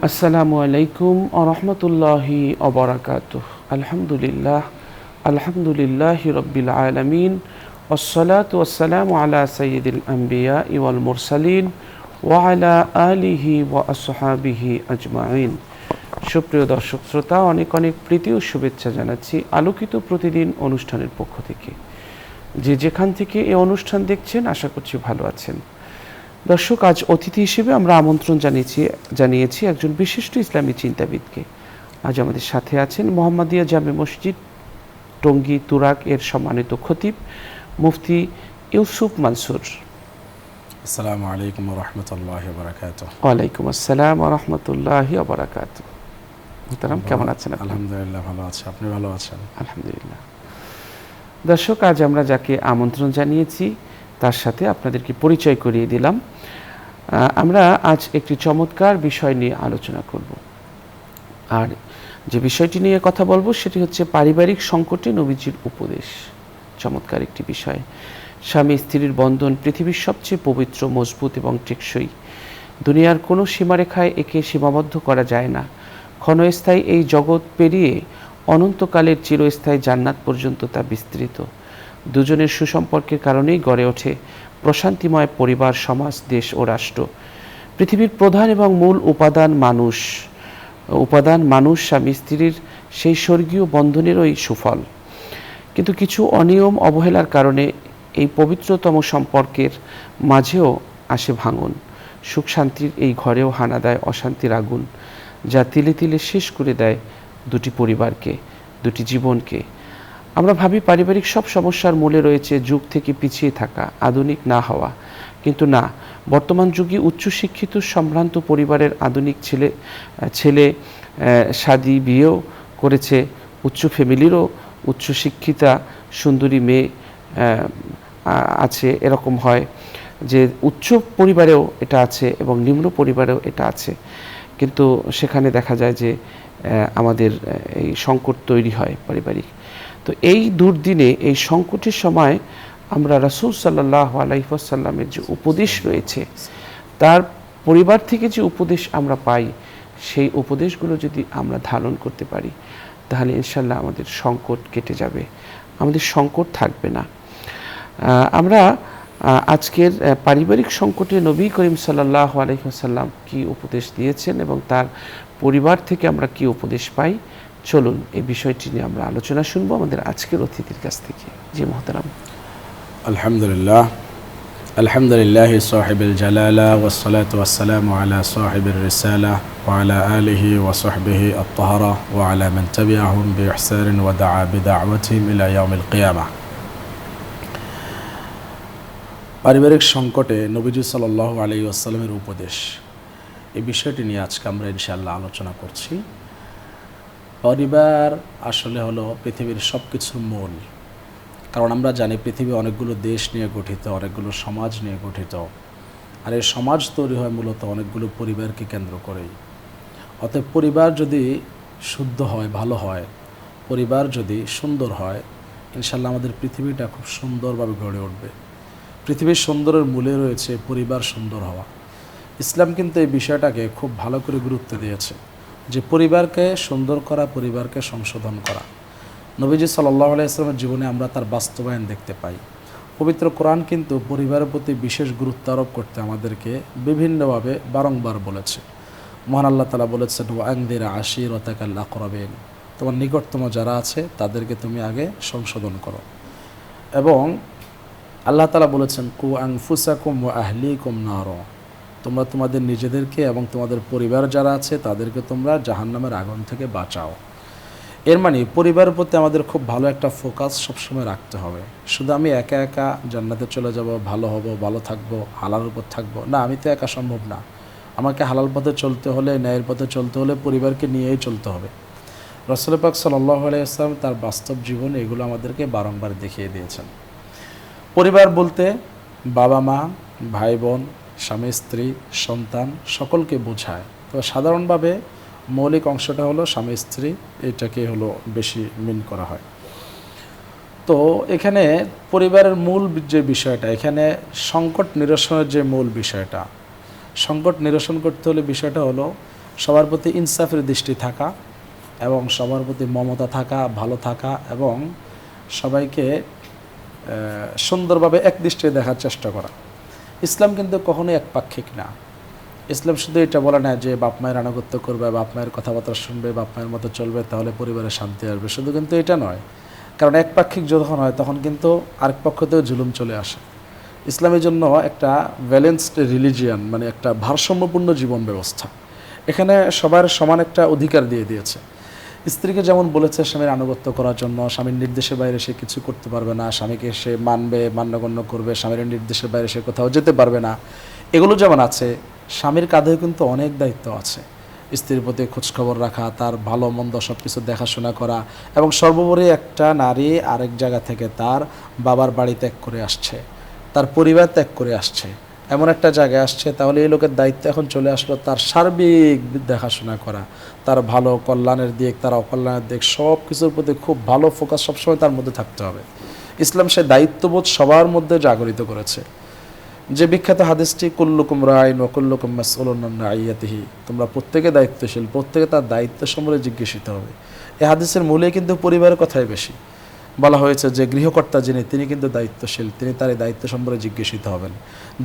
আসসালামু আলাইকুম আরহামতুল্লাহি অবরাকাতুহ। আলহামদুলিল্লাহি রব্বিল আলামিন ওয়াসসালাতু ওয়াসসালামু আলা সাইয়্যিদিল আম্বিয়া ওয়াল মুরসালিন ওয়া আলা আলিহি ওয়া আসহাবিহি আজমাইন। সুপ্রিয় দর্শক শ্রোতা, অনেক অনেক প্রীতি ও শুভেচ্ছা জানাচ্ছি আলোকিত প্রতিদিন অনুষ্ঠানের পক্ষ থেকে। যে যেখান থেকে এই অনুষ্ঠান দেখছেন আশা করছি ভালো আছেন। দর্শক, আজ অতিথি হিসেবে আমরা আমন্ত্রণ জানিয়েছি একজন বিশিষ্ট ইসলামী চিন্তাবিদকে। আজ আমাদের সাথে আছেন মোহাম্মদিয়া জামে মসজিদ টঙ্গী তুরাগ এর সম্মানিত খতিব মুফতি ইউসুফ মানসুর। আসসালামু আলাইকুম ওয়া রাহমাতুল্লাহি ওয়া বারাকাতুহু। ওয়ালাইকুম আসসালাম ওয়া রাহমাতুল্লাহি ওয়া বারাকাতুহু। মুহতারাম, কেমন আছেন আপনি? আলহামদুলিল্লাহ ভালো আছি, আপনি ভালো আছেন? আলহামদুলিল্লাহ। দর্শক, আজ আমরা যাকে আমন্ত্রণ জানিয়েছি তার সাথে আপনাদেরকে পরিচয় করিয়ে দিলাম। আমরা আজ একটি চমৎকার বিষয় নিয়ে আলোচনা করব, আর যে বিষয়টি নিয়ে কথা বলবো সেটি হচ্ছে পারিবারিক সংকটে নবীজির উপদেশ। চমৎকার একটি বিষয়। স্বামী স্ত্রীর বন্ধন পৃথিবীর সবচেয়ে পবিত্র, মজবুত এবং টেকসই। দুনিয়ার কোনো সীমারেখায় একে সীমাবদ্ধ করা যায় না। ক্ষণস্থায়ী এই জগৎ পেরিয়ে অনন্তকালের চিরস্থায়ী জান্নাত পর্যন্ত তা বিস্তৃত। দুজনের সুসম্পর্কের কারণেই গড়ে ওঠে প্রশান্তিময় পরিবার, সমাজ, দেশ ও রাষ্ট্র। পৃথিবীর প্রধান এবং মূল উপাদান মানুষ স্বামী স্ত্রীর সেই স্বর্গীয় বন্ধনেরই সুফল। কিন্তু কিছু অনিয়ম অবহেলার কারণে এই পবিত্রতম সম্পর্কের মাঝেও আসে ভাঙন। সুখ শান্তির এই ঘরেও হানা দেয় অশান্তির আগুন, যা তিলে তিলে শেষ করে দেয় দুটি পরিবারকে, দুটি জীবনকে। আমরা ভাবি পারিবারিক সব সমস্যার মূলে রয়েছে যুগ থেকে পিছিয়ে থাকা, আধুনিক না হওয়া। কিন্তু না, বর্তমান যুগে উচ্চশিক্ষিত সম্ভ্রান্ত পরিবারের আধুনিক ছেলে শাদী বিয়েও করেছে, উচ্চ ফ্যামিলিরও উচ্চশিক্ষিতা সুন্দরী মেয়ে আছে। এরকম হয় যে উচ্চ পরিবারেও এটা আছে এবং নিম্ন পরিবারেও এটা আছে, কিন্তু সেখানে দেখা যায় যে আমাদের এই সংকট তৈরি হয় পারিবারিক। তো এই দুর্দিনে, এই সংকটের সময় আমরা রাসূল সাল্লাল্লাহু আলাইহি ওয়াসাল্লামের যে উপদেশ রয়েছে, তার পরিবার থেকে যে উপদেশ আমরা পাই, সেই উপদেশগুলো যদি আমরা ধারণ করতে পারি তাহলে ইনশাল্লাহ আমাদের সংকট কেটে যাবে, আমাদের সংকট থাকবে না। আমরা আজকের পারিবারিক সংকটে নবী করিম সাল্লাল্লাহু আলাইহি ওয়াসাল্লাম কী উপদেশ দিয়েছেন এবং তার পরিবার থেকে আমরা কী উপদেশ পাই, চলুন এই বিষয়টি নিয়ে আমরা আলোচনা শুনবো আমাদের আজকের অতিথির কাছ থেকে। জি মোহতারাম। আলহামদুলিল্লাহ সাহিবুল জালালা ওয়াসসালাতু ওয়াসসালামু আলা সাহিবির রিসালা ওয়া আলা আলিহি ওয়া সাহবিহি আত-তাহারা ওয়া আলা মান তাবিআহুম বিইহসান ওয়া দাআ বিদাওয়াতিহিম ইলা ইয়াউমিল কিয়ামাহ। পারিবারিক সংকটে নবীজি সাল্লাল্লাহু আলাইহি ওয়াসাল্লামের উপদেশ, এই বিষয়টি নিয়ে আজকে আমরা ইনশাআল্লাহ আলোচনা করছি। পরিবার আসলে হলো পৃথিবীর সব কিছুর মূল। কারণ আমরা জানি পৃথিবী অনেকগুলো দেশ নিয়ে গঠিত, অনেকগুলো সমাজ নিয়ে গঠিত, আর এই সমাজ তৈরি হয় মূলত অনেকগুলো পরিবারকে কেন্দ্র করেই। অতএব পরিবার যদি শুদ্ধ হয়, ভালো হয়, পরিবার যদি সুন্দর হয়, ইনশাল্লাহ আমাদের পৃথিবীটা খুব সুন্দরভাবে গড়ে উঠবে। পৃথিবীর সুন্দরের মূলে রয়েছে পরিবার সুন্দর হওয়া। ইসলাম কিন্তু এই বিষয়টাকে খুব ভালো করে গুরুত্ব দিয়েছে যে পরিবারকে সুন্দর করা, পরিবারকে সংশোধন করা। নবীজি সাল্লাল্লাহু আলাইহি ওয়াসাল্লামের জীবনে আমরা তার বাস্তবায়ন দেখতে পাই। পবিত্র কোরআন কিন্তু পরিবারের প্রতি বিশেষ গুরুত্ব আরোপ করতে আমাদেরকে বিভিন্নভাবে বারংবার বলেছে। মহান আল্লাহ তাআলা বলেছেন, ওয়ানদির আশিরাতাকাল আকরাবিন, তোমার নিকটতম যারা আছে তাদেরকে তুমি আগে সংশোধন করো। এবং আল্লাহ তাআলা বলেছেন, কু আনফুসাকুম ওয়া আহলিকুম নার, তোমরা তোমাদের নিজেদেরকে এবং তোমাদের পরিবার যারা আছে তাদেরকে তোমরা জাহান্নামের আগুন থেকে বাঁচাও। এর মানে পরিবারের প্রতি আমাদের খুব ভালো একটা ফোকাস সবসময় রাখতে হবে। শুধু আমি একা একা জান্নাতে চলে যাব, ভালো হব, ভালো থাকবো, হালাল উপর থাকবো না, আমি তো একা সম্ভব না। আমাকে হালাল পথে চলতে হলে, ন্যায়ের পথে চলতে হলে পরিবারকে নিয়েই চলতে হবে। রাসূল পাক সাল্লাল্লাহু আলাইহি ওয়াসাল্লাম তার বাস্তব জীবনে এগুলো আমাদেরকে বারংবার দেখিয়ে দিয়েছেন। পরিবার বলতে বাবা মা, ভাই বোন, স্বামী স্ত্রী, সন্তান সকলকে বোঝায়। তবে সাধারণভাবে মৌলিক অংশটা হলো স্বামী স্ত্রী, এটাকে হলো বেশি মিন করা হয়। তো এখানে পরিবারের মূল যে বিষয়টা, এখানে সংকট নিরসনের যে মূল বিষয়টা, সংকট নিরসন করতে হলে বিষয়টা হলো সবার প্রতি ইনসাফের দৃষ্টি থাকা এবং সবার প্রতি মমতা থাকা, ভালো থাকা এবং সবাইকে সুন্দরভাবে এক দৃষ্টিতে দেখার চেষ্টা করা। ইসলাম কিন্তু কখনোই একপাক্ষিক না। ইসলাম শুধু এটা বলে না যে বাপ মায়ের আনুগত্য করবে, বাপ মায়ের কথাবার্তা শুনবে, বাপ মায়ের মতো চলবে, তাহলে পরিবারে শান্তি আসবে। শুধু কিন্তু এটা নয়, কারণ একপাক্ষিক যখন হয় তখন কিন্তু আরেক পক্ষ থেকে জুলুম চলে আসে। ইসলামের জন্য একটা ব্যালেন্সড রিলিজিয়ান, মানে একটা ভারসাম্যপূর্ণ জীবন ব্যবস্থা। এখানে সবার সমান একটা অধিকার দিয়ে দিয়েছে। স্ত্রীকে যেমন বলেছে স্বামীর আনুগত্য করার জন্য, স্বামীর নির্দেশের বাইরে সে কিছু করতে পারবে না, স্বামীকে সে মানবে, মান্যগণ্য করবে, স্বামীর নির্দেশের বাইরে সে কোথাও যেতে পারবে না, এগুলো যেমন আছে, স্বামীর কাঁধেও কিন্তু অনেক দায়িত্ব আছে। স্ত্রীর প্রতি খোঁজখবর রাখা, তার ভালো মন্দ সব কিছু দেখাশোনা করা, এবং সর্বোপরি একটা নারী আরেক জায়গা থেকে তার বাবার বাড়ি ত্যাগ করে আসছে, তার পরিবার ত্যাগ করে আসছে, এমন একটা জায়গায় আসছে, তাহলে এই লোকের দায়িত্ব এখন চলে আসলো তার সার্বিক দেখাশোনা করা, তার ভালো কল্যাণের দিক, তার অকল্যাণের দিক, সব কিছুর প্রতি খুব ভালো ফোকাস সবসময় তার মধ্যে থাকতে হবে। ইসলাম সে দায়িত্ববোধ সবার মধ্যে জাগরিত করেছে। যে বিখ্যাত হাদিসটি, কুল্লুকুম রাইন ওয়া কুল্লুকুম মাসউলুন আন রাইয়াতিহি, তোমরা প্রত্যেকে দায়িত্বশীল, প্রত্যেকে তার দায়িত্ব সম্পর্কে জিজ্ঞাসিত হবে। এই হাদিসের মূলে কিন্তু পরিবারের কথাই বেশি বলা হয়েছে, যে গৃহকর্তা যিনি, তিনি কিন্তু দায়িত্বশীল, তিনি তার এই দায়িত্ব সম্পর্কে জিজ্ঞাসিত হবেন,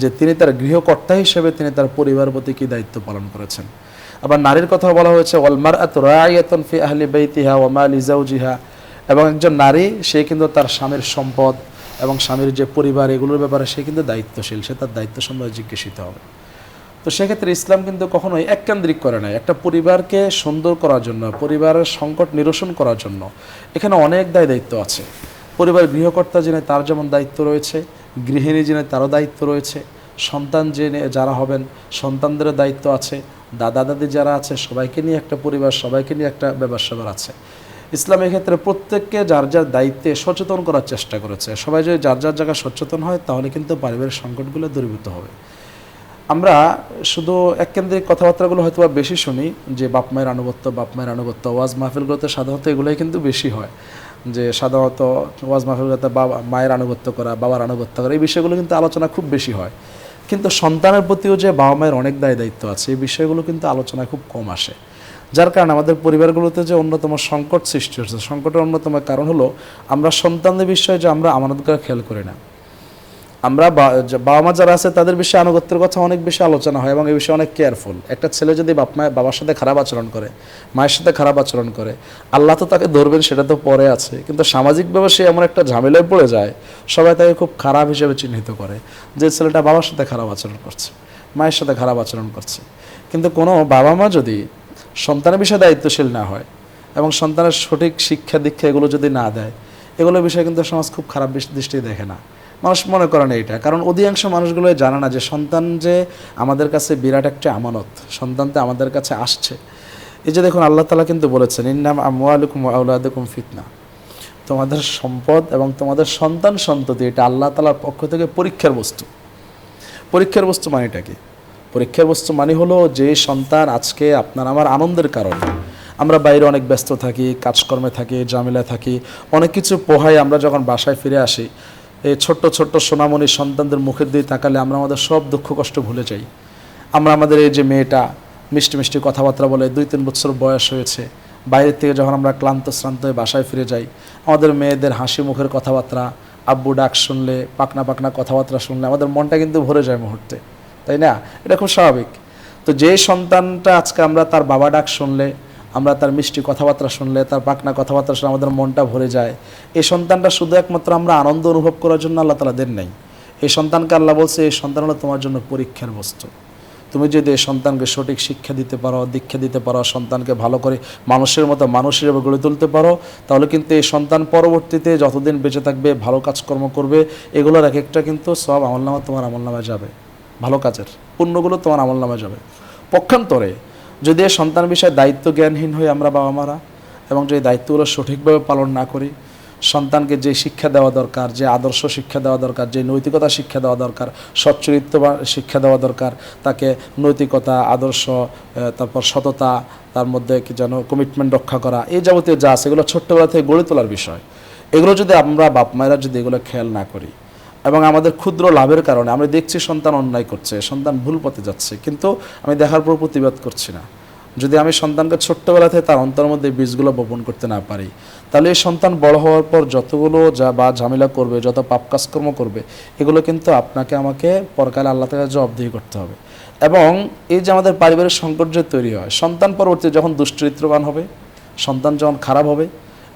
যে তিনি তার গৃহকর্তা হিসেবে তিনি তার পরিবারের প্রতি কী দায়িত্ব পালন করেছেন। আবার নারীর কথা বলা হয়েছে, ওয়াল মারআতু রাইয়াতুন ফি আহলি বাইতিহা ওয়া মালি যাওজিহা, এবং একজন নারী সে কিন্তু তার স্বামীর সম্পদ এবং স্বামীর যে পরিবার, এগুলোর ব্যাপারে সে কিন্তু দায়িত্বশীল, সে তার দায়িত্ব সম্পর্কে জিজ্ঞাসিত হবে। তো সেক্ষেত্রে ইসলাম কিন্তু কখনোই এককেন্দ্রিক করে নাই। একটা পরিবারকে সুন্দর করার জন্য, পরিবারের সংকট নিরসন করার জন্য এখানে অনেক দায়িত্ব আছে। পরিবার গৃহকর্তা যিনি, তার যেমন দায়িত্ব রয়েছে, গৃহিণী যিনি, তারও দায়িত্ব রয়েছে, সন্তান যারা হবেন সন্তানদেরও দায়িত্ব আছে, দাদা দাদি যারা আছে, সবাইকে নিয়ে একটা পরিবার, সবাইকে নিয়ে একটা ব্যাপার আছে। ইসলাম এক্ষেত্রে প্রত্যেককে যার যার দায়িত্বে সচেতন করার চেষ্টা করেছে। সবাই যদি যার যার জায়গায় সচেতন হয়, তাহলে কিন্তু পারিবারিক সংকটগুলো দূরীভূত হবে। আমরা শুধু এককেন্দ্রিক কথাবার্তাগুলো হয়তো বেশি শুনি, যে বাপ মায়ের আনুগত্য, বাপ মায়ের আনুগত্য। ওয়াজ মাহফিলগুলোতে সাধারণত এগুলোই কিন্তু বেশি হয়, যে সাধারণত ওয়াজ মাহফিলগুলোতে বাবা মায়ের আনুগত্য করা, বাবার আনুগত্য করা, এই বিষয়গুলো কিন্তু আলোচনা খুব বেশি হয়। কিন্তু সন্তানের প্রতিও যে বাবা মায়ের অনেক দায়িত্ব আছে, এই বিষয়গুলো কিন্তু আলোচনায় খুব কম আসে। যার কারণে আমাদের পরিবারগুলোতে যে অন্যতম সংকট সৃষ্টি হচ্ছে, সংকটের অন্যতম কারণ হলো আমরা সন্তানদের বিষয়ে যে আমরা আমানত করে খেয়াল করি না। আমরা বাবা মা যারা আছে তাদের বিষয়ে আনুগত্যের কথা অনেক বেশি আলোচনা হয় এবং এই বিষয়ে অনেক কেয়ারফুল। একটা ছেলে যদি বাবার সাথে খারাপ আচরণ করে, মায়ের সাথে খারাপ আচরণ করে, আল্লাহ তো তাকে ধরবেন, সেটা তো পরে আছে, কিন্তু সামাজিকভাবে সে এমন একটা ঝামেলায় পড়ে যায়, সবাই তাকে খুব খারাপ হিসেবে চিহ্নিত করে, যে ছেলেটা বাবার সাথে খারাপ আচরণ করছে, মায়ের সাথে খারাপ আচরণ করছে। কিন্তু কোনো বাবা মা যদি সন্তানের বিষয়ে দায়িত্বশীল না হয় এবং সন্তানের সঠিক শিক্ষা দীক্ষা এগুলো যদি না দেয়, এগুলো বিষয়ে কিন্তু সমাজ খুব খারাপ দৃষ্টি দেখে না। মানুষ মনে করে না এটা, কারণ অধিকাংশ মানুষগুলো জানে না যে সন্তান যে আমাদের কাছে বিরাট একটা আমানত, সন্তান তো আমাদের কাছে আসছে। এই যে দেখুন, আল্লাহ তাআলা কিন্তু বলেছেন, ইন্নাম আমওয়ালুকুম ওয়া আওলাদুকুম ফিতনা, তোমাদের সম্পদ এবং তোমাদের সন্তান সন্ততি এটা আল্লাহ তাআলার পক্ষ থেকে পরীক্ষার বস্তু। পরীক্ষার বস্তু মানেটা কি? পরীক্ষার বস্তু মানে হলো যে সন্তান আজকে আপনার আমার আনন্দের কারণ, আমরা বাইরে অনেক ব্যস্ত থাকি, কাজকর্মে থাকি, ঝামেলায় থাকি, অনেক কিছু পোহাই, আমরা যখন বাসায় ফিরে আসি, এই ছোট্ট ছোট্ট সোনামণি সন্তানদের মুখের দিকে তাকালে আমরা আমাদের সব দুঃখ কষ্ট ভুলে যাই। আমরা আমাদের এই যে মেয়েটা মিষ্টি মিষ্টি কথাবার্তা বলে, 2-3 বছর বয়স হয়েছে, বাইরের থেকে যখন আমরা ক্লান্ত শ্রান্ত হয়ে বাসায় ফিরে যাই, আমাদের মেয়েদের হাসি মুখের কথাবার্তা, আব্বু ডাক শুনলে, পাকনা পাকনা কথাবার্তা শুনলে আমাদের মনটা কিন্তু ভরে যায় মুহূর্তে, তাই না? এটা খুব স্বাভাবিক। তো যে সন্তানটা আজকে আমরা তার বাবা ডাক শুনলে, আমরা তার মিষ্টি কথাবার্তা শুনলে, তার পাকনা কথাবার্তা শুনলে আমাদের মনটা ভরে যায়, এই সন্তানটা শুধু একমাত্র আমরা আনন্দ অনুভব করার জন্য আল্লাহ তাআলা দেন নাই। এই সন্তানকে আল্লাহ বলছে, এই সন্তান হলো তোমার জন্য পরীক্ষার বস্তু। তুমি যদি এই সন্তানকে সঠিক শিক্ষা দিতে পারো, দীক্ষা দিতে পারো, সন্তানকে ভালো করে মানুষের মতো মানুষ হিসেবে গড়ে তুলতে পারো, তাহলে কিন্তু এই সন্তান পরবর্তীতে যতদিন বেঁচে থাকবে, ভালো কাজকর্ম করবে, এগুলোর এক একটা কিন্তু সব আমলনামা তোমার আমলনামায় যাবে, ভালো কাজের পুণ্যগুলো তোমার আমলনামায় যাবে। পক্ষান্তরে যদি এই সন্তান বিষয়ে দায়িত্ব জ্ঞানহীন হয়ে আমরা বাবা মারা, এবং যে দায়িত্বগুলো সঠিকভাবে পালন না করি, সন্তানকে যে শিক্ষা দেওয়া দরকার, যে আদর্শ শিক্ষা দেওয়া দরকার, যে নৈতিকতা শিক্ষা দেওয়া দরকার, সচ্চরিত্র শিক্ষা দেওয়া দরকার, তাকে নৈতিকতা, আদর্শ, তারপর সততা, তার মধ্যে কি যেন কমিটমেন্ট রক্ষা করা, এই যাবতীয় যা আছে এগুলো ছোট্টবেলা থেকে গড়ে তোলার বিষয়। এগুলো যদি আমরা বাপ মায়েরা যদি এগুলো খেয়াল না করি, এবং আমাদের ক্ষুদ্র লাভের কারণে আমরা দেখছি সন্তান অন্যায় করছে, সন্তান ভুল পথে যাচ্ছে, কিন্তু আমি দেখার পর প্রতিবাদ করছি না, যদি আমি সন্তানকে ছোট্টবেলা থেকে তার অন্তরের মধ্যে বীজগুলো বপন করতে না পারি, তাহলে এই সন্তান বড় হওয়ার পর যতগুলো যা বা ঝামেলা করবে, যত পাপ কাজকর্ম করবে, এগুলো কিন্তু আপনাকে আমাকে পরকালে আল্লাহ তাআলা জবাবদিহি করতে হবে। এবং এই যে আমাদের পারিবারিক সংকট যে তৈরি হয়, সন্তান পরবর্তী যখন দুশ্চরিত্রবান হবে, সন্তান যখন খারাপ হবে,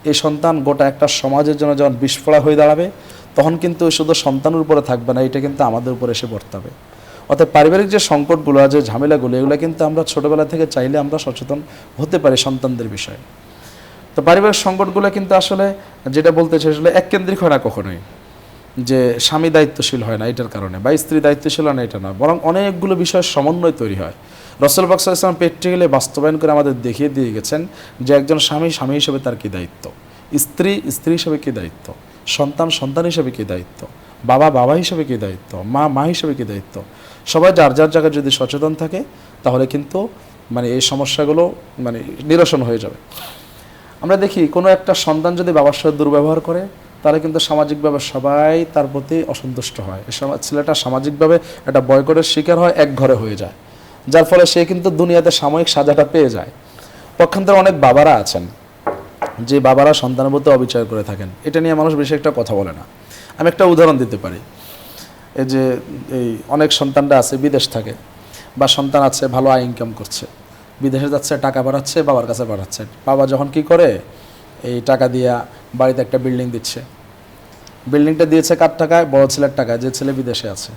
এই সন্তান গোটা একটা সমাজের জন্য যখন বিস্ফোরা হয়ে দাঁড়াবে, তখন কিন্তু শুধু সন্তানের উপরে থাকবে না, এটা কিন্তু আমাদের উপরে এসে বর্তাবে। অর্থাৎ পারিবারিক যে সংকটগুলো, যে ঝামেলাগুলো, এগুলো কিন্তু আমরা ছোটোবেলা থেকে চাইলে আমরা সচেতন হতে পারি সন্তানদের বিষয়ে। তো পারিবারিক সংকটগুলো কিন্তু আসলে যেটা বলতে চাই, আসলে এককেন্দ্রিক হয় না কখনোই, যে স্বামী দায়িত্বশীল হয় না এটার কারণে, বা স্ত্রী দায়িত্বশীল হয় না এটা না, বরং অনেকগুলো বিষয়ের সমন্বয় তৈরি হয়। রাসূল পাক সাল্লাল্লাহু আলাইহি ওয়াসাল্লাম প্র্যাকটিক্যালি বাস্তবায়ন করে আমাদের দেখিয়ে দিয়ে গেছেন যে একজন স্বামী স্বামী হিসেবে তার কী দায়িত্ব, স্ত্রী স্ত্রী হিসেবে কী দায়িত্ব, সন্তান সন্তান হিসেবে কী দায়িত্ব, বাবা বাবা হিসেবে কী দায়িত্ব, মা মা হিসেবে কী দায়িত্ব। সবাই যার যার জায়গায় যদি সচেতন থাকে, তাহলে কিন্তু মানে এই সমস্যাগুলো মানে নিরসন হয়ে যাবে। আমরা দেখি কোনো একটা সন্তান যদি বাবার সাথে দুর্ব্যবহার করে, তাহলে কিন্তু সামাজিকভাবে সবাই তার প্রতি অসন্তুষ্ট হয়। ছেলেটা সামাজিকভাবে একটা বয়কটের শিকার হয়, এক ঘরে হয়ে যায়, যার ফলে সে কিন্তু দুনিয়াতে সাময়িক সাজাটা পেয়ে যায়। পক্ষান্তরে অনেক বাবারা আছেন যে বাবারা সন্তানের প্রতি অবিচার করে থাকেন, এটা নিয়ে মানুষ বেশি একটা কথা বলে না। আমি একটা উদাহরণ দিতে পারি। এই যে এই অনেক সন্তানরা আছে বিদেশ থাকে, বা সন্তান আছে ভালো আয় ইনকাম করছে, বিদেশে যাচ্ছে, টাকা পাঠাচ্ছে, বাবার কাছে পাঠাচ্ছে। বাবা যখন কি করে, এই টাকা দিয়া বাড়িতে একটা বিল্ডিং দিচ্ছে। বিল্ডিংটা দিয়েছে কার টাকায়? বড় ছেলের টাকায়, যে ছেলে বিদেশে আছে।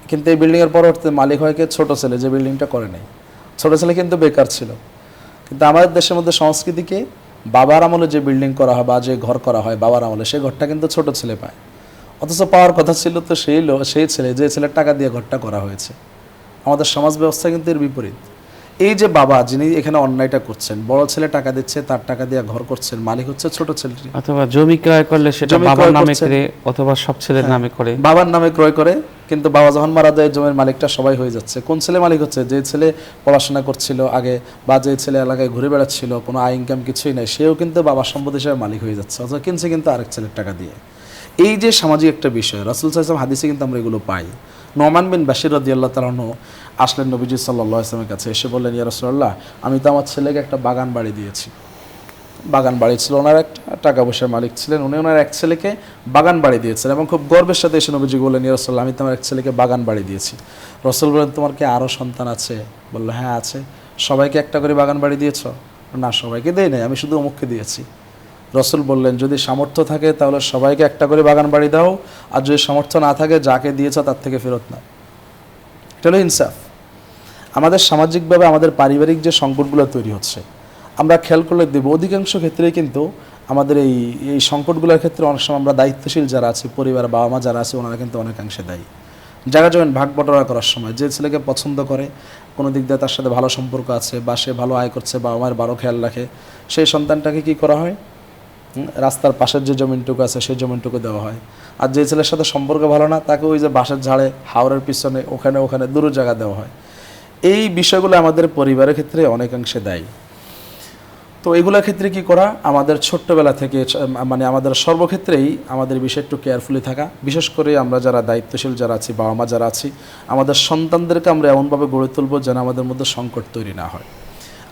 কিন্তু এই বিল্ডিংয়ের পরবর্তীতে মালিক হয় কে? ছোট ছেলে, যে বিল্ডিংটা করে নেই। ছোট ছেলে কিন্তু বেকার ছিল। কিন্তু আমাদের দেশের মধ্যে সংস্কৃতিকে বাবার আমলে যে বিল্ডিং করা হয় বা যে ঘর করা হয় বাবার আমলে, সেই ঘরটা কিন্তু ছোট ছেলে পায়। অথচ পাওয়ার কথা ছিল তো সেই ছেলে, যে ছেলের টাকা দিয়ে ঘরটা করা হয়েছে। আমাদের সমাজ ব্যবস্থা কিন্তু এর বিপরীত। এই যে বাবা যিনি এখানে অন্যায়টা করছেন, বড় ছেলে টাকা দিচ্ছে, তার টাকা দিয়ে ঘর করছেন, মালিক হচ্ছে ছোট ছেলেটি। অথবা জমি ক্রয় করলে সেটা জমি বাবার ক্রয় নামে করছেন। করে অথবা সব ছেলের নামে করে, বাবার নামে ক্রয় করে, কিন্তু বাবা যখন মারা যায় জমির মালিকটা সবাই হয়ে যাচ্ছে। কোন ছেলে মালিক হচ্ছে? যে ছেলে পড়াশোনা করছিল আগে, বা যে ছেলে এলাকায় ঘুরে বেড়াচ্ছিল, কোনো আয় ইনকাম কিছুই নাই, সেও কিন্তু বাবার সম্পত্তি হিসেবে মালিক হয়ে যাচ্ছে, অথবা কিনছে কিন্তু আরেক ছেলের টাকা দিয়ে। এই যে সামাজিক একটা বিষয়, রাসূল সাল্লাল্লাহু আলাইহি ওয়াসাল্লাম হাদিসে কিন্তু আমরা এগুলো পাই। নোমান বিন বাশির রাদিয়াল্লাহু তাআলা আনহু আসলেন নবীজি সাল্লাল্লাহু আলাইহি ওয়াসাল্লামের কাছে, এসে বললেন, ইয়া রাসূলুল্লাহ, আমি তো আমার ছেলেকে একটা বাগান বাড়ি দিয়েছি। বাগান বাড়ি ছিল, ওনার একটা টাকা পয়সার মালিক ছিলেন, উনি ওনার এক ছেলেকে বাগান বাড়ি দিয়েছেন, এবং খুব গর্বের সাথে এসে নবীজি বললেন, ইয়া রাসূলুল্লাহ, আমি তো আমার এক ছেলেকে বাগান বাড়ি দিয়েছি। রাসূল বললেন, তোমার কি আরও সন্তান আছে? বললো, হ্যাঁ আছে। সবাইকে একটা করে বাগান বাড়ি দিয়েছ? না, সবাইকে দেই নাই, আমি শুধু অমুককে দিয়েছি। রাসূল বললেন, যদি সামর্থ্য থাকে তাহলে সবাইকে একটা করে বাগান বাড়ি দাও, আর যদি সামর্থ্য না থাকে, যাকে দিয়েছ তার থেকে ফেরত নাও। এটা হলো ইনসাফ। আমাদের সামাজিকভাবে আমাদের পারিবারিক যে সংকটগুলো তৈরি হচ্ছে, আমরা খেয়াল করলে দেব অধিকাংশ ক্ষেত্রেই কিন্তু আমাদের এই সংকটগুলোর ক্ষেত্রে অনেক সময় আমরা দায়িত্বশীল যারা আছি, পরিবার বাবা মা যারা আছে, ওনারা কিন্তু অনেকাংশে দায়ী। জায়গা জমিন ভাগ বটরা করার সময় যে ছেলেকে পছন্দ করে, কোনো দিক দিয়ে তার সাথে ভালো সম্পর্ক আছে, বা সে ভালো আয় করছে, বাবা মায়ের বারো খেয়াল রাখে, সেই সন্তানটাকে কি করা হয়? রাস্তার পাশের যে জমিনটুকু আছে সেই জমিনটুকু দেওয়া হয়। আর যে ছেলের সাথে সম্পর্ক ভালো না, তাকে ওই যে বাঁশের ঝাড়ে, হাওরের পিছনে, ওখানে দূর জায়গা দেওয়া হয়। এই বিষয়গুলো আমাদের পরিবারের ক্ষেত্রে অনেকাংশে দায়ী। তো এগুলোর ক্ষেত্রে কি করা? আমাদের ছোট্টবেলা থেকে মানে আমাদের সর্বক্ষেত্রেই আমাদের বিষয়ে একটু কেয়ারফুলি থাকা। বিশেষ করে আমরা যারা দায়িত্বশীল যারা আছি, বাবা মা যারা আছি, আমাদের সন্তানদেরকে আমরা এমনভাবে গড়ে তুলব যেন আমাদের মধ্যে সংকট তৈরি না হয়।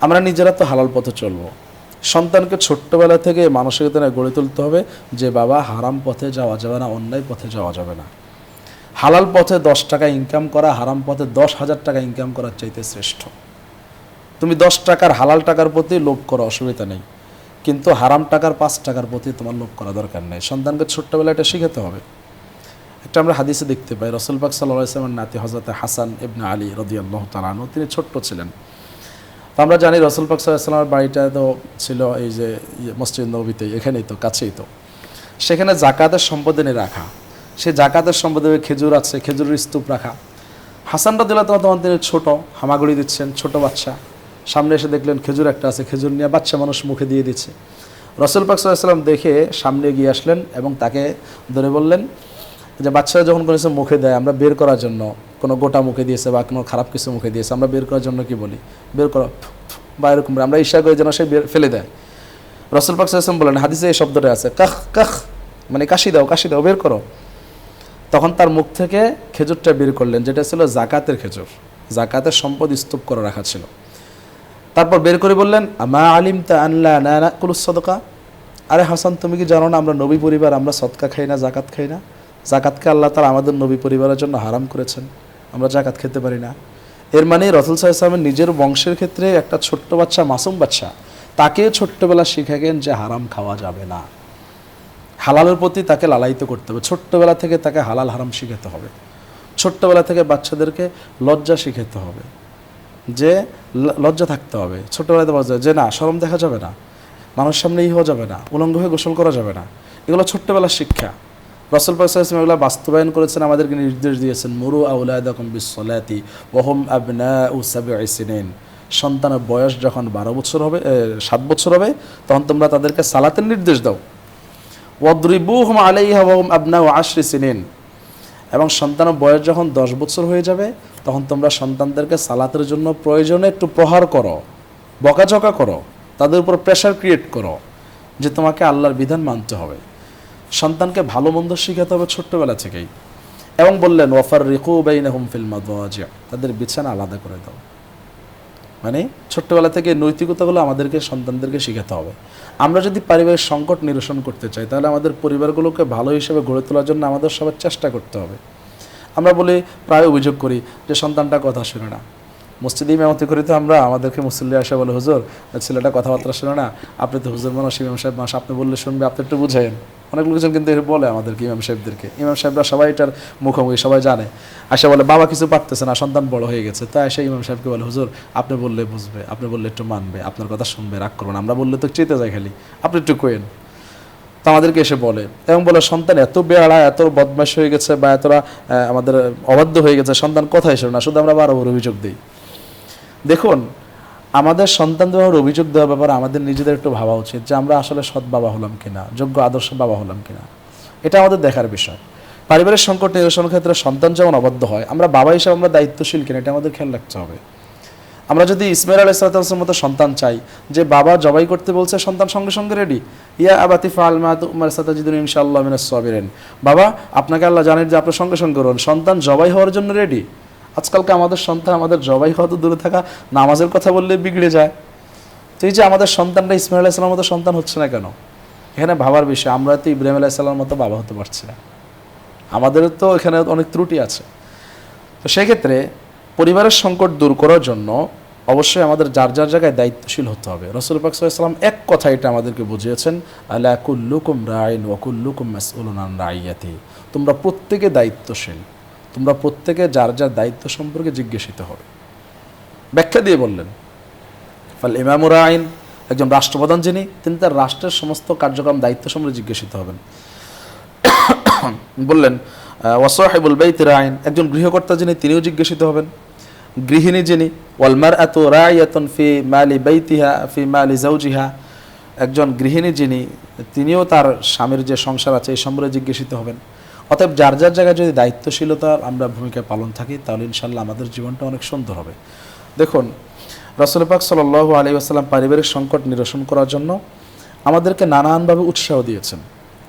আমরা নিজেরা তো হালাল পথে চলবো, সন্তানকে ছোট্টবেলা থেকে মানসিকতা গড়ে তুলতে হবে যে বাবা, হারাম পথে যাওয়া যাবে না, অন্যায় পথে যাওয়া যাবে না। হালাল পথে 10 টাকা ইনকাম করা হারাম পথে 10,000 টাকা ইনকাম করার চাইতে শ্রেষ্ঠ। তুমি 10 টাকার হালাল টাকার প্রতি লোভ করো, অসুবিধা নেই, কিন্তু হারাম টাকার 5 টাকার প্রতি তোমার লোভ করা দরকার নেই। সন্তানকে ছোট্টবেলা এটা শিখাতে হবে। একটা আমরা হাদিসে দেখতে পাই, রাসূল পাক সাল্লাল্লাহু আলাইহি ওয়াসাল্লামের নাতি হযরত হাসান ইবনে আলী রাদিয়াল্লাহু তাআলা আনহু, তিনি ছোট্ট ছিলেন। তো আমরা জানি রাসূল পাক সাল্লাল্লাহু আলাইহি ওয়াসাল্লামের বাড়িটা তো ছিল এই যে মসজিদ নববীতে, এখানেই তো, কাছেই তো। সেখানে জাকাতের সম্পদ এনে রাখা, সে জাকাতের সম্পদে খেজুর আছে, খেজুরের স্তূপ রাখা। হাসান রাদিয়াল্লাহু তাআলা তখন তিনি ছোট, হামাগুড়ি দিচ্ছেন, ছোট বাচ্চা। সামনে এসে দেখলেন খেজুর একটা আছে, খেজুর নিয়ে বাচ্চা মানুষ মুখে দিয়ে দিচ্ছে। রাসূল পাক সাল্লাল্লাহু আলাইহি ওয়াসাল্লাম দেখে সামনে এগিয়ে আসলেন এবং তাকে ধরে বললেন যে বাচ্চারা যখন কোনো কিছু মুখে দেয়, আমরা বের করার জন্য, কোনো গোটা মুখে দিয়েছে বা কোনো খারাপ কিছু মুখে দিয়েছে, আমরা বের করার জন্য কি বলি? বের করো, বা এরকম আমরা ইশারা করে যেন সে ফেলে দেয়। রাসূল পাক সাল্লাল্লাহু আলাইহি ওয়াসাল্লাম বলেন, হাদিসে এই শব্দটা আছে, কাখ কাখ, মানে কাশি দাও, বের করো। তখন তার মুখ থেকে খেজুরটা বের করলেন, যেটা ছিল জাকাতের খেজুর, জাকাতের সম্পদ স্তূপ করে রাখা ছিল। তারপর বের করে বললেন, আমা আলিমতা আনলা নাকুলুস সাদাকা, আরে হাসান তুমি কি জানো না আমরা নবী পরিবার, আমরা সদকা খাই না, জাকাত খাই না। জাকাতকে আল্লাহ তাআলা আমাদের নবী পরিবারের জন্য হারাম করেছেন, আমরা জাকাত খেতে পারি না। এর মানে রাসূল সাল্লাল্লাহু আলাইহি ওয়াসাল্লামের নিজের বংশের ক্ষেত্রে একটা ছোট্ট বাচ্চা, মাসুম বাচ্চা, তাকে ছোট্টবেলা শিখাবেন যে হারাম খাওয়া যাবে না, হালালের প্রতি তাকে লালায়িত করতে হবে, ছোট্টবেলা থেকে তাকে হালাল হারাম শিখাতে হবে, ছোট্টবেলা থেকে বাচ্চাদেরকে লজ্জা শিখাতে হবে, যে লজ্জা থাকতে হবে। ছোট্টবেলাতে বলা যায় যে না, শরম দেখা যাবে না, মানুষের সামনে হওয়া যাবে না, উলঙ্গ হয়ে গোসল করা যাবে না, এগুলো ছোট্টবেলার শিক্ষা। রাসূল পাক সাল্লাল্লাহু আলাইহি ওয়াসাল্লাম এগুলো বাস্তবায়ন করেছেন, আমাদেরকে নির্দেশ দিয়েছেন, মুরু আওলাদাকুম বিস-সালাতি ওয়া হুম আবনাউ সাব'i সিনিন। সন্তানের বয়স যখন 7 বছর হবে তখন তোমরা তাদেরকে সালাতের নির্দেশ দাও। ওয়াদরিবুহুম আলাইহা ওয়া হুম আবনাউ 10 সিনিন। এবং সন্তানের বয়স যখন 10 বছর হয়ে যাবে তখন তোমরা সন্তানদেরকে সালাতের জন্য প্রয়োজনে একটু প্রহার করো, বকাঝকা করো, তাদের উপর প্রেশার ক্রিয়েট করো যে তোমাকে আল্লাহর বিধান মানতে হবে। সন্তানকে ভালো মন্দ শিখাতে হবে ছোট্টবেলা থেকেই। এবং বললেন ওয়াফাররিকু বাইনাহুম ফিল মাদাজি', তাদের বিছানা আলাদা করে দাও। মানে ছোট্টবেলা থেকে নৈতিকতাগুলো আমাদেরকে সন্তানদেরকে শিখাতে হবে। আমরা যদি পারিবারিক সংকট নিরসন করতে চাই তাহলে আমাদের পরিবারগুলোকে ভালো হিসেবে গড়ে তোলার জন্য আমাদের সবার চেষ্টা করতে হবে। আমরা বলি, প্রায় অভিযোগ করি যে সন্তানটা কথা শুনে না। মসজিদে ইমামতি করি তো আমরা, আমাদেরকে মুসল্লি আসে বলে, হুজুর ছেলেটা কথাবার্তা শুনে না, আপনি তো হুজুর মানুষ, ইমাম সাহেব মানুষ, আপনি বললে শুনবে, আপনি একটু বুঝেন। অনেক লোকজন কিন্তু বলে আমাদেরকে, ইমাম সাহেবদেরকে, ইমাম সাহেবরা সবাই এটার মুখোমুখি, সবাই জানে। আসে বলে বাবা কিছু পারতেছে না, সন্তান বড় হয়ে গেছে, তাই এসে ইমাম সাহেবকে বলে, হুজুর আপনি বললে বুঝবে, আপনি বললে একটু মানবে, আপনার কথা শুনবে, রাগ করবেন, আমরা বললে তো চেতে যায় খালি, আপনি একটু কোয়েন। তো আমাদেরকে এসে বলে এবং বলে সন্তান এত বেয়াড়া, এত বদমাশ হয়ে গেছে, বা এতটা আমাদের অবাধ্য হয়ে গেছে, সন্তান কথা এসে না, শুধু আমরা বারবার অভিযোগ দিই। দেখুন, আমাদের সন্তানদের অভিযোগ দেওয়ার ব্যাপারে আমাদের নিজেদের একটু ভাবা উচিত যে আমরা আসলে সৎ বাবা হলাম কিনা, যোগ্য আদর্শ বাবা হলাম কিনা, এটা আমাদের দেখার বিষয়। পারিবারিক সংকট নিরসনের ক্ষেত্রে সন্তান যেমন অবাধ্য হয়, আমরা বাবা হিসেবে আমরা দায়িত্বশীল কিনা এটা আমাদের খেয়াল রাখতে হবে। আমরা যদি ইসমাঈল আলাইহিস সালামের মতো সন্তান চাই, যে বাবা জবাই করতে বলছে সন্তান সঙ্গে সঙ্গে রেডি, ইয়া আবাতি ফাআল মা তুমার সাতাজিদুনি ইনশাআল্লাহ মিনাস সাবিরিন, বাবা আপনাকে আল্লাহ জানেন যে আপনি সঙ্গে সঙ্গে করুন, সন্তান জবাই হওয়ার জন্য রেডি। আজকালকে আমাদের সন্তান, আমাদের জবাই হওয়া তো দূরে থাকা, নামাজের কথা বললে বিগড়ে যায়। তো এই যে আমাদের সন্তানরা ইসমাঈল আলাইহিস সালামের মতো সন্তান হচ্ছে না কেন, এখানে ভাবার বিষয়। আমরা তো ইব্রাহিম আলাইহিস সালামের মতো বাবা হতে পারছি না, আমাদের তো এখানে অনেক ত্রুটি আছে। তো সেক্ষেত্রে পরিবারের সংকট দূর করার জন্য অবশ্যই আমাদের যার যার জায়গায় দায়িত্বশীল হতে হবে। রাসূল পাক সাল্লাল্লাহু আলাইহি ওয়াসাল্লাম এক কথা এটা আমাদেরকে বুঝিয়েছেন, আলা কুল্লুকুম রাইন ওয়া কুল্লুকুম মাসউলুন আন রাইয়াতি, তোমরা প্রত্যেকে দায়িত্বশীল, তোমরা প্রত্যেকে যার যার দায়িত্ব সম্পর্কে জিজ্ঞাসিত হবে। ব্যাখ্যা দিয়ে বললেন, ফাল ইমামু রাইন, একজন রাষ্ট্রপ্রধান যিনি, তিনি তার রাষ্ট্রের সমস্ত কার্যক্রম দায়িত্ব সম্পর্কে জিজ্ঞাসিত হবেন। বললেন ওয়া সাহিবুল বাইতি রাইন, একজন গৃহকর্তা যিনি, তিনিও জিজ্ঞাসিত হবেন। গৃহিণী যিনি, ওয়াল মারআতু রাইয়াতুন ফি মালি বাইতিহা ফি মালি যাওজিহা, একজন গৃহিণী যিনি, তিনিও তার স্বামীর যে সংসার আছে এই সম্পর্কে জিজ্ঞাসিত হবেন। অতএব যার যার জায়গায় যদি দায়িত্বশীলতার আমরা ভূমিকা পালন থাকি তাহলে ইনশাআল্লাহ আমাদের জীবনটা অনেক সুন্দর হবে। দেখুন, রাসূল পাক সাল্লাল্লাহু আলাইহি ওয়াসাল্লাম পারিবারিক সংকট নিরসন করার জন্য আমাদেরকে নানানভাবে উৎসাহ দিয়েছেন।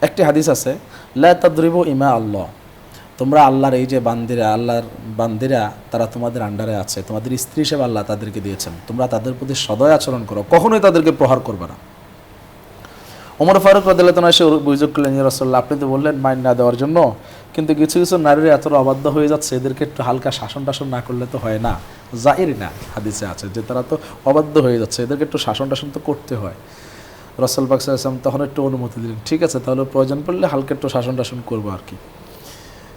একটি হাদিস আছে, লা তাদরিবু ইমা আল্লাহ, তোমরা আল্লাহর এই যে আল্লাহর বান্দিরা তারা তোমাদের আন্ডারে আছে, তোমাদের স্ত্রী হিসেবে আল্লাহ তাদেরকে দিয়েছেন, তোমরা তাদের প্রতি সদয় আচরণ করো, কখনোই তাদেরকে প্রহার করবে না। ওমর ফারুক রাদিয়াল্লাহু আনহু এসে অভিযোগ করলেন, ইয়া রাসূলুল্লাহ আপনি তো বললেন মাইন না দেওয়ার জন্য, কিন্তু কিছু কিছু নারীরা এত অবাধ্য হয়ে যাচ্ছে, এদেরকে একটু হালকা শাসন টাসন না করলে তো হয় না। জাহির না, হাদিসে আছে যে তারা তো অবাধ্য হয়ে যাচ্ছে, এদেরকে একটু শাসন টাসন তো করতে হয়। রাসূল পাক সাল্লাল্লাহু আলাইহি ওয়াসাল্লাম তখন একটু অনুমতি দিলেন, ঠিক আছে তাহলে প্রয়োজন পড়লে হালকা একটু শাসন টাসন করবো আর কি।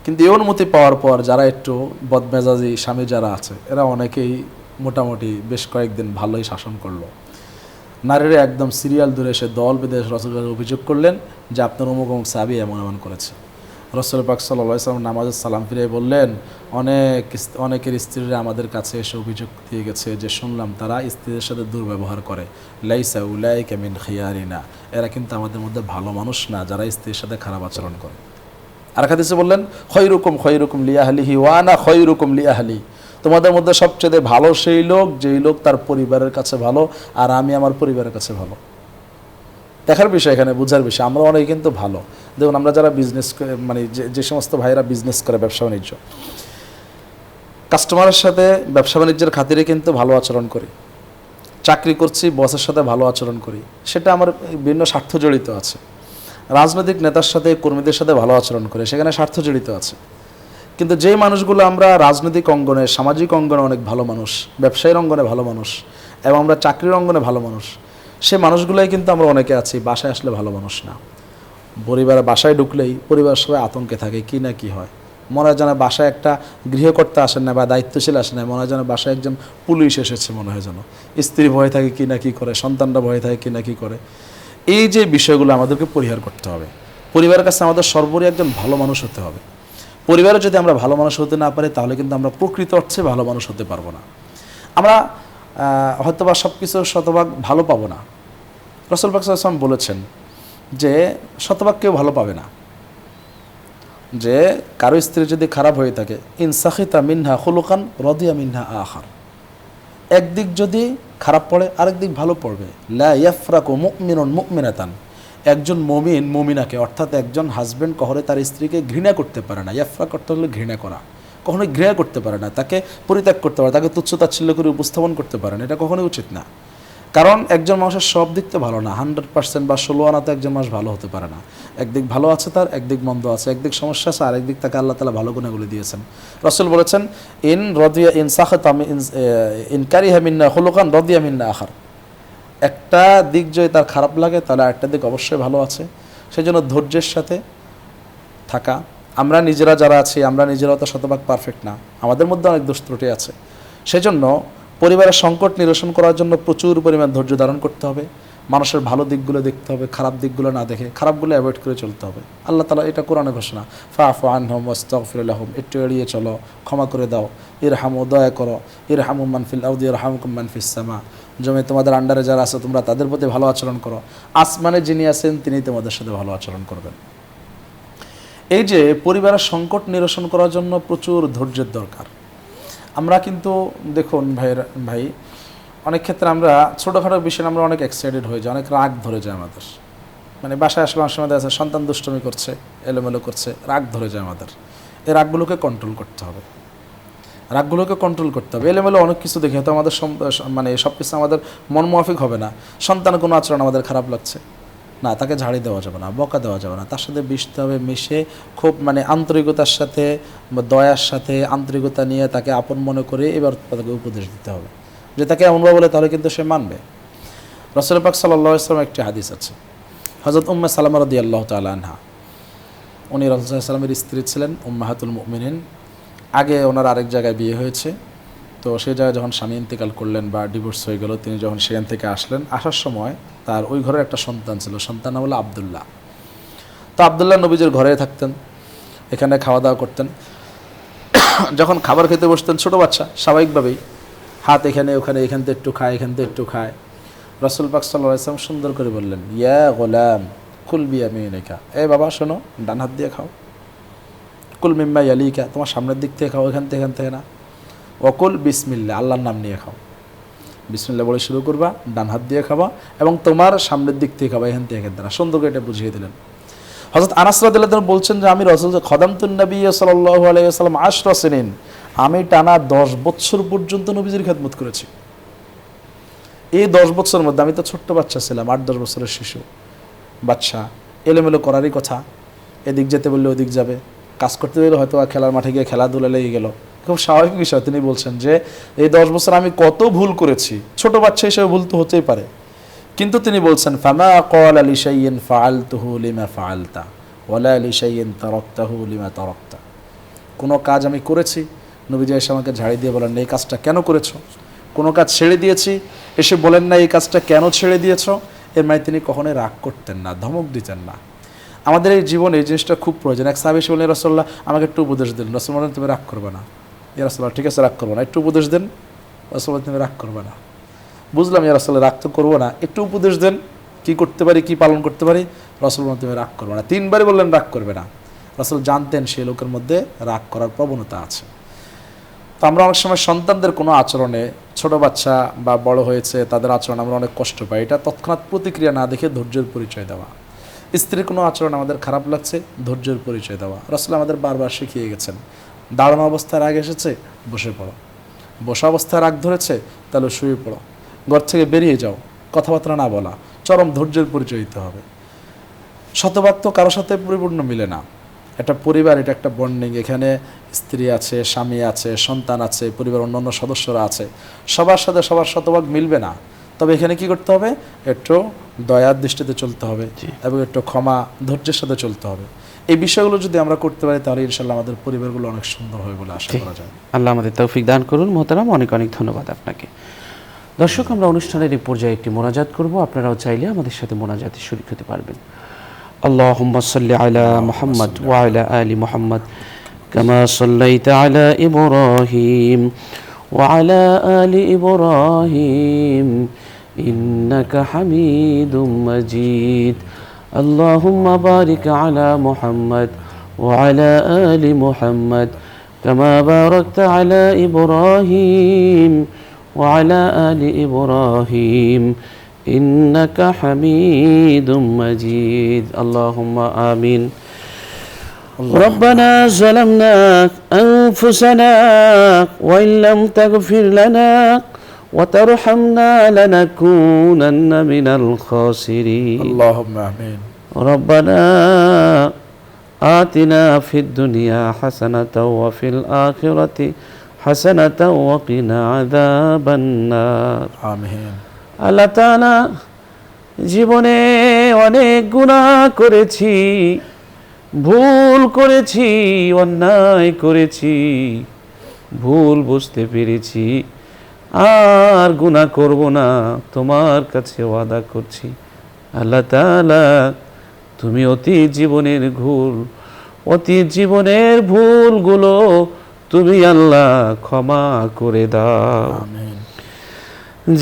কিন্তু এই অনুমতি পাওয়ার পর যারা একটু বদমেজাজি স্বামী যারা আছে, এরা অনেকেই মোটামুটি বেশ কয়েকদিন ভালোই শাসন করলো। নারীরা একদম সিরিয়াল ধরে এসে দল বেঁধে রাসূলের অভিযোগ করলেন যে আপনার অমুক অমুক সাহাবী এমন এমন করেছে। রাসূল পাক সাল্লাল্লাহু আলাইহি ওয়াসাল্লাম নামাজের সালাম ফিরে বললেন, অনেকের স্ত্রীরা আমাদের কাছে এসে অভিযোগ দিয়ে গেছে যে শুনলাম তারা স্ত্রীদের সাথে দুর্ব্যবহার করে, লাইসা উলাইকা মিন খিয়ারিনা, এরা কিন্তু আমাদের মধ্যে ভালো মানুষ না যারা স্ত্রীর সাথে খারাপ আচরণ করে। আর হাদিসে বললেন, খয়রুকুম লিআহলিহি ওয়া আনা খয়রুকুম লিআহলি, তোমাদের মধ্যে সবচেয়ে ভালো সেই লোক যেই লোক তার পরিবারের কাছে ভালো, আর আমি আমার পরিবারের কাছে ভালো। দেখার বিষয়, এখানে বোঝার বিষয়, আমরা অনেকে কিন্তু ভালো। দেখুন, আমরা যারা বিজনেস মানে যে সমস্ত ভাইরা বিজনেস করে, ব্যবসা বাণিজ্য, কাস্টমারের সাথে ব্যবসা বাণিজ্যের খাতিরে কিন্তু ভালো আচরণ করি। চাকরি করছি, বসের সাথে ভালো আচরণ করি, সেটা আমার বিভিন্ন স্বার্থ জড়িত আছে। রাজনৈতিক নেতার সাথে, কর্মীদের সাথে ভালো আচরণ করে, সেখানে স্বার্থ জড়িত আছে। কিন্তু যেই মানুষগুলো আমরা রাজনৈতিক অঙ্গনে, সামাজিক অঙ্গনে অনেক ভালো মানুষ, ব্যবসায়ীর অঙ্গনে ভালো মানুষ, এবং আমরা চাকরির অঙ্গনে ভালো মানুষ, সে মানুষগুলোই কিন্তু আমরা অনেকে আছি বাসায় আসলে ভালো মানুষ না। পরিবারের বাসায় ঢুকলেই পরিবার সবাই আতঙ্কে থাকে, কি না কি হয়। মনে হয় যেন বাসায় একটা গৃহকর্তা আসেন না বা দায়িত্বশীল আসেন না, মনে হয় যেন বাসায় একজন পুলিশ এসেছে, মনে হয় যেন। স্ত্রী ভয়ে থাকে কি না কি করে, সন্তানরা ভয়ে থাকে কি না কি করে। এই যে বিষয়গুলো আমাদেরকে পরিহার করতে হবে। পরিবারের কাছে আমাদের সর্বোপরি একজন ভালো মানুষ হতে হবে। পরিবারে যদি আমরা ভালো মানুষ হতে না পারি, তাহলে কিন্তু আমরা প্রকৃত অর্থে ভালো মানুষ হতে পারবো না। আমরা হয়তোবা সব কিছু শতভাগ ভালো পাবো না। রাসূল পাক সাল্লাল্লাহু আলাইহি ওয়াসাল্লাম বলেছেন যে শতভাগ কেউ ভালো পাবে না। যে কারো স্ত্রী যদি খারাপ হয়ে থাকে, ইনসাখিতা মিনহা খুলুকান রাদিয়া মিনহা আখার, একদিক যদি খারাপ পড়ে আরেক দিক ভালো পড়বে। লা ইয়াফরাকু মুমিনুন মুমিনাতান, একজন মুমিন মুমিনাকে, অর্থাৎ একজন হাজবেন্ড কখনো তার স্ত্রীকে ঘৃণা করতে পারে না। ইয়াফরাক করতে হলে ঘৃণা করা, কখনোই ঘৃণা করতে পারে না, তাকে পরিত্যাগ করতে পারে, তাকে তুচ্ছতাচ্ছিল্য করে উপস্থাপন করতে পারে না, এটা কখনোই উচিত না। কারণ একজন মানুষের সব দিক তো ভালো না, 100% বা 16 আনাতে একজন মানুষ ভালো হতে পারে না। একদিক ভালো আছে তার, একদিক মন্দ আছে, একদিক সমস্যা আছে, আর একদিক তাকে আল্লাহ তাআলা ভালো গুণাগুলি দিয়েছেন। রাসূল বলেছেন ইন রাদিয়া ইন সাখাতা ইন কারিহা মিন্না খুলুকান রাদিয়া মিন্না আখার, একটা দিক যদি তার খারাপ লাগে তাহলে আরেকটা দিক অবশ্যই ভালো আছে। সেই জন্য ধৈর্যের সাথে থাকা। আমরা নিজেরা যারা আছি, আমরা নিজেরাও তো শতভাগ পারফেক্ট না, আমাদের মধ্যে অনেক দোষ ত্রুটি আছে। সেজন্য পরিবারের সংকট নিরসন করার জন্য প্রচুর পরিমাণ ধৈর্য ধারণ করতে হবে। মানুষের ভালো দিকগুলো দেখতে হবে, খারাপ দিকগুলো না দেখে খারাপগুলো অ্যাভয়েড করে চলতে হবে। আল্লাহ তাআলা এটা কোরআনে ঘোষণা, ফাআফু আনহুম ওয়াস্তাগফির লাহুম, একটু এড়িয়ে চলো, ক্ষমা করে দাও। ইরহামু, দয়া করো। ইরহামু মান ফিল আরদি ইয়ারহামুকুম মান ফিস সামা, জমি তোমাদের আন্ডারে যারা আছে তোমরা তাদের প্রতি ভালো আচরণ করো, আসমানে যিনি আছেন তিনি তোমাদের সাথে ভালো আচরণ করবেন। এই যে পরিবারের সংকট নিরসন করার জন্য প্রচুর ধৈর্যের দরকার। আমরা কিন্তু দেখুন ভাই, অনেক ক্ষেত্রে আমরা ছোটোখাটো বিষয়ে আমরা অনেক এক্সাইটেড হয়ে যাই, অনেক রাগ ধরে যায় আমাদের। মানে বাসায় আসলে অনেক সময় দেখা যাচ্ছে সন্তান দুষ্টমি করছে, এলোমেলো করছে, রাগ ধরে যায় আমাদের। এই রাগগুলোকে কন্ট্রোল করতে হবে, রাগগুলোকে কন্ট্রোল করতে হবে। এলোমেলো অনেক কিছু দেখে হয়তো আমাদের মানে সব কিছু আমাদের মন মাফিক হবে না। সন্তানের কোনো আচরণ আমাদের খারাপ লাগছে না, তাকে ঝাড়ি দেওয়া যাবে না, বকা দেওয়া যাবে না, তার সাথে মিশতে হবে। মিশে খুব মানে আন্তরিকতার সাথে, দয়ার সাথে, আন্তরিকতা নিয়ে তাকে আপন মনে করে এবার তাকে উপদেশ দিতে হবে। যে তাকে এমনভাবে বলে তাহলে কিন্তু সে মানবে। রাসূল পাক সাল্লাল্লাহু আলাইহি ওয়াসাল্লাম একটি হাদিস আছে, হযরত উম্মে সালামা রাদিয়াল্লাহু তাআলা আনহা, উনি রাসূল সাল্লাল্লাহু আলাইহি ওয়াসাল্লামের স্ত্রী ছিলেন, উম্মাহাতুল মুমিনিন। আগে ওনার আরেক জায়গায় বিয়ে হয়েছে, তো সেই জায়গায় যখন স্বামী ইন্তেকাল করলেন বা ডিভোর্স হয়ে গেল, তিনি যখন সেখান থেকে আসলেন, আসার সময় তার ওই ঘরের একটা সন্তান ছিল, সন্তান নাম হলো আব্দুল্লাহ। তো আব্দুল্লাহ নবীজির ঘরে থাকতেন, এখানে খাওয়া দাওয়া করতেন। যখন খাবার খেতে বসতেন, ছোটো বাচ্চা স্বাভাবিকভাবেই হাত এখানে ওখানে, এখান থেকে একটু খায়, এখান থেকে একটু খায়। রাসূল পাক সাল্লাল্লাহু আলাইহি ওয়াসাল্লাম সুন্দর করে বললেন, ইয়া গোলাম কুল বিয়ামিনিকা, এ বাবা শোনো, ডান হাত দিয়ে খাও। কুল মিম্মা ইয়ালিকা, তোমার সামনের দিক থেকে খাও, এখান থেকে না। ওকুল বিসমিল্লাহ, আল্লাহর নাম নিয়ে খাও। বিসমিল্লাহ বলে শুরু করবা, ডান হাত দিয়ে খাবা, এবং তোমার সামনের দিক থেকে খাবা, এখান থেকে না। সুন্দর করে এটা বুঝিয়ে দিলেন। হযরত আনাস রাদিয়াল্লাহু আনহু বলছেন যে আমি রাসূল খাদামতুন নবী সাল্লাল্লাহু আলাইহি ওয়াসাল্লাম 10 সিনিন, আমি টানা 10 বছর পর্যন্ত নবীজির খেদমত করেছি। এই 10 বছরের মধ্যে আমি তো ছোট্ট বাচ্চা ছিলাম, 8-10 বছরের শিশু বাচ্চা, এলোমেলো করারই কথা, এদিক যেতে বললে ওদিক যাবে, কাজ করতে গেলে হয়তো খেলার মাঠে গিয়ে খেলাধুলা লেগে গেল, খুব স্বাভাবিক বিষয়। তিনি বলছেন যে এই 10 বছর আমি কত ভুল করেছি, ছোট বাচ্চা হিসেবে ভুল তো হতেই পারে, কিন্তু তিনি বলছেন ফামা ক্বালা লিশাইইন ফাআলতুহু লিমা ফাআলতা ওয়ালা লিশাইইন তারাকতাহু লিমা তারাকতা, কোনো কাজ আমি করেছি, নবীজি এসে আমাকে ঝাড়ি দিয়ে বলেন এই কাজটা কেন করেছো। কোনো কাজ ছেড়ে দিয়েছি, এসে বলেন না এই কাজটা কেন ছেড়ে দিয়েছো। এর মানে তিনি কখনোই রাগ করতেন না, ধমক দিতেন না। আমাদের এই জীবনে এই জিনিসটা খুব প্রয়োজন। এক সাহাবী বললেন, রাসূলুল্লাহ আমাকে একটু উপদেশ দিন। রাসূল বললেন তুমি রাগ করবে না। ইয়া রাসূলুল্লাহ ঠিক আছে রাগ করবো না, একটু উপদেশ দেন। রাসূল বললেন তুমি রাগ করবে না। বুঝলাম ইয়া রাসূলুল্লাহ রাগ তো করবো না, একটু উপদেশ দেন, কী করতে পারি, কী পালন করতে পারি। রাসূল বললেন তুমি রাগ করবে না। 3 বারই বললেন রাগ করবে না। রাসূল জানতেন সেই লোকের মধ্যে রাগ করার প্রবণতা আছে। তো আমরা অনেক সময় সন্তানদের কোনো আচরণে, ছোট বাচ্চা বা বড় হয়েছে তাদের আচরণ আমরা অনেক কষ্ট পাই, এটা তৎক্ষণাৎ প্রতিক্রিয়া না দেখে ধৈর্যের পরিচয় দেওয়া। স্ত্রীর কোনো আচরণ আমাদের খারাপ লাগছে, ধৈর্যের পরিচয় দেওয়া। রাসূল আমাদের বারবার শিখিয়ে গেছেন, দাঁড়ানো অবস্থায় রাগ এসেছে বসে পড়ো, বসা অবস্থায় রাগ ধরেছে তাহলে শুয়ে পড়ো, ঘর থেকে বেরিয়ে যাও, কথাবার্তা না বলা, চরম ধৈর্যের পরিচয় দিতে হবে। শতভাগ তো কারোর সাথে পরিপূর্ণ মিলে না। একটা পরিবার, এটা একটা বন্ডিং, এখানে স্ত্রী আছে, স্বামী আছে, সন্তান আছে, পরিবার অন্যান্য সদস্যরা আছে, সবার সাথে সবার শতভাগ মিলবে না। তবে এখানে কি করতে হবে, একটু দয়ার দৃষ্টিতে চলতে হবে এবং একটু ক্ষমা ধৈর্যের সাথে চলতে হবে। এই বিষয়গুলো যদি আমরা করতে পারি তাহলে ইনশাল্লাহ আমাদের পরিবারগুলো অনেক সুন্দর হবে বলে আশা করা যায়। আল্লাহ আমাদের তৌফিক দান করুন। মোহতারাম, অনেক অনেক ধন্যবাদ আপনাকে। দর্শক, আমরা অনুষ্ঠানের এই পর্যায়ে একটি মোনাজাত করব। আপনারাও চাইলে আমাদের সাথে মোনাজাতে শরীক হতে পারবেন। আল্লাহুম্মা সাল্লি আলা মুহাম্মদ ওয়া আলা আলি মুহাম্মদ কামা সাল্লাইতা আলা ইব্রাহিম ওয়া আলা আলি ইব্রাহিম ইন্নাকা হামিদুম মাজিদ। আল্লাহুম্মা বারিক আলা মুহাম্মদ ওয়া আলা আলি মুহাম্মদ কামা বারাকতা আলা ইব্রাহিম وعلى آل إبراهيم إنك حميد مجيد. اللهم آمين. ربنا ظلمنا أنفسنا وإن لم تغفر لنا وترحمنا لنكونن من الخاسرين. اللهم آمين. ربنا آتنا في الدنيا حسنة وفي الآخرة حسنة وقنا عذاب النار. আমিন। আল্লাহ তাআলা, জীবনে অনেক গুনাহ করেছি, ভুল করেছি, অন্যায় করেছি, ভুল বুঝতে পেরেছি, আর গুনাহ করব না তোমার কাছে ওয়াদা করছি। আল্লাহ তাআলা, তুমি অতীত জীবনের ভুলগুলো তুমি আল্লাহ ক্ষমা করে দাও।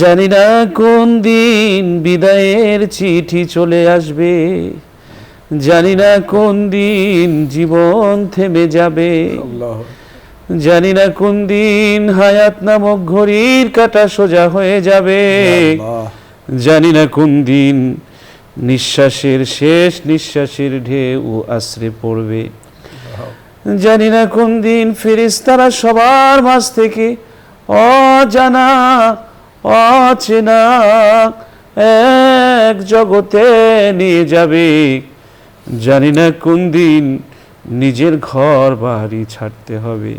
জানি না কোন দিন বিদায়ের চিঠি চলে আসবে, জানি না কোন দিন জীবন থেমে যাবে, জানি না কোন দিন হায়াত নামক ঘড়ির কাঁটা সোজা হয়ে যাবে, জানি না কোন দিন শেষ নিঃশ্বাসের ঢেউ আছড়ে পড়বে, জানি না কোন দিন ফেরেশতারা সবার মাঝ থেকে অজানা অচেনা এক জগতে নিয়ে যাবে, জানি না কোন দিন নিজের ঘর বাড়ি ছাড়তে হবে,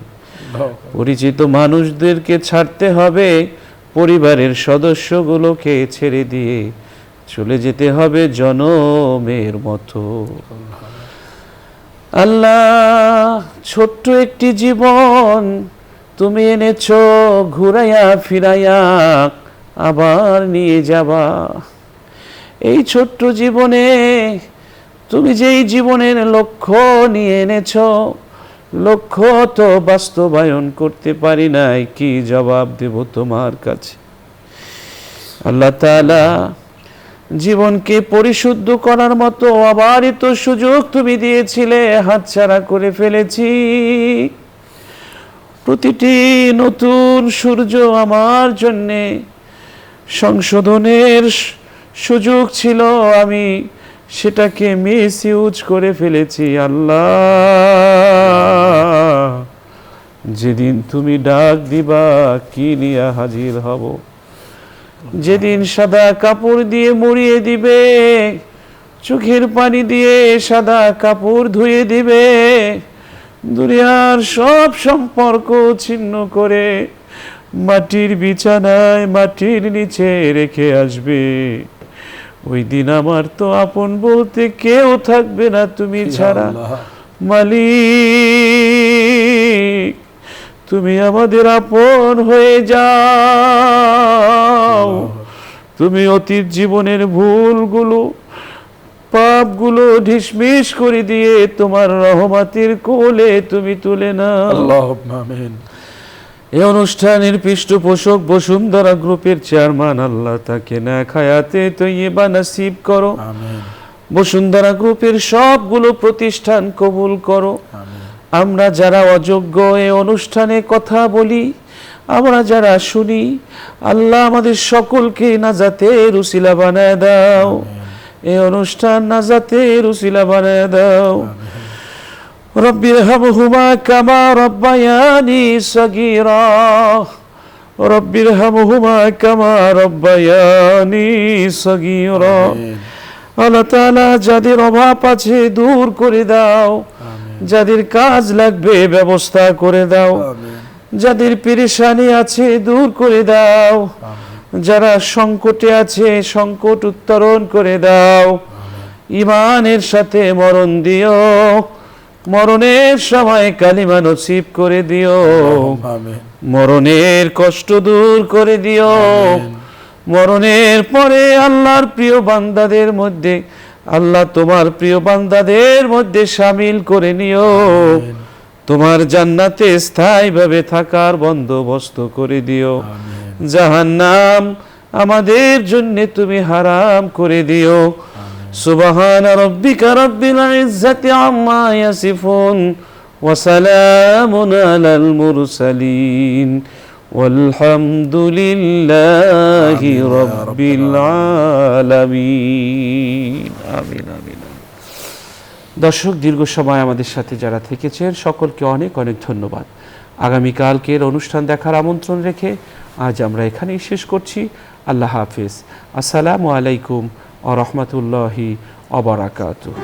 পরিচিত মানুষদেরকে ছাড়তে হবে, পরিবারের সদস্যগুলোকে ছেড়ে দিয়ে চলে যেতে হবে জনমের মতো। আল্লাহ, ছোট্ট একটি জীবন তুমি এনেছো, ঘুরাইয়া ফিরাইয়া আবার নিয়ে যাবা। এই ছোট্ট জীবনে তুমি যেই জীবনের লক্ষ্য নিয়ে এনেছো, লক্ষ্য তো বাস্তবায়ন করতে পারি নাই, কি জবাব দেব তোমার কাছে? আল্লাহ তাআলা, জীবনকে পরিশুদ্ধ করার মতো আবারই তো সুযোগ তুমি দিয়েছিলে, হাতছাড়া করে ফেলেছি। প্রতিটি নতুন সূর্য আমার জন্যে সংশোধনের সুযোগ ছিল, আমি সেটাকে মিসইউজ করে ফেলেছি। আল্লাহ, যেদিন তুমি ডাক দিবা কি নিয়ে হাজির হব, যেদিন সাদা কাপড় দিয়ে মুড়িয়ে দিবে, চোখের পানি দিয়ে সাদা কাপড় ধুয়ে দিবে, দুনিয়ার সব সম্পর্ক ছিন্ন করে মাটির বিছানায় মাটির নিচে রেখে আসবে, ওই দিন আমার তো আপন বলতে কেউ থাকবে না তুমি ছাড়া। মালিক, তুমি আমাদের আপন হয়ে যাও, তুমি অতীত জীবনের ভুলগুলো পাপগুলো ঢিসমিস করে দিয়ে তোমার রহমতের কোলে তুমি তুলে নাও। আল্লাহুম্মা আমিন। এই অনুষ্ঠানের পৃষ্ঠপোষক বসুন্ধরা গ্রুপের চেয়ারম্যান, আল্লাহ তাকে নেক হায়াতে তৈয়্যিবা নসিব করো। আমিন। বসুন্ধরা গ্রুপের সবগুলো প্রতিষ্ঠান কবুল করো। আমিন। আমরা যারা অযোগ্য এই অনুষ্ঠানে কথা বলি, আমরা যারা শুনি, আল্লাহ আমাদের সকলকে নাজাতের উসিলা বানায় দাও। এই অনুষ্ঠান নাজাতের উসিলা বানায় দাও। রব্বিরহামহুমা কামা রব্বায়ানি সগীরা রব্বিরহামহুমা কামা রব্বায়ানি সগীরা। আমিন। আল্লাহ তাআলা যাদের অভাব আছে দূর করে দাও, আমিন। যাদের কাজ লাগবে ব্যবস্থা করে দাও, আমিন। যাদের পেরেশানি আছে দূর করে দাও, আমিন। যারা সংকটে আছে সংকট উত্তরণ করে দাও, ঈমানের সাথে মরণ দিও, মরণের সময় কালিমা নসিব করে দিও, আমিন। মরণের কষ্ট দূর করে দিও, আমিন। মরণের পরে আল্লাহর প্রিয় বান্দাদের মধ্যে, আল্লাহ তোমার প্রিয় বান্দাদের মধ্যে শামিল করে নিও, আমিন। তোমার জান্নাতে স্থায়ীভাবে থাকার বন্দোবস্ত করে দিও, আমিন। জাহান্নাম আমাদের জন্য তুমি হারাম করে দিও। সুবহান রাব্বিকা রাব্বিল ইজ্জাতি আম্মা ইয়াসিফুন ওয়া সালামুন আলাল মুরসালিন ওয়ালহামদুলিল্লাহি রাব্বিল আলামিন। আমিন আমিন। দর্শক, দীর্ঘ সময় আমাদের সাথে যারা থেকেছেন সকলকে অনেক অনেক ধন্যবাদ। আগামীকালকের অনুষ্ঠান দেখার আমন্ত্রণ রেখে আজ আমরা এখানেই শেষ করছি। আল্লাহ হাফিজ। আসসালামু আলাইকুম ওয়া রাহমাতুল্লাহি ওয়া বারাকাতুহু।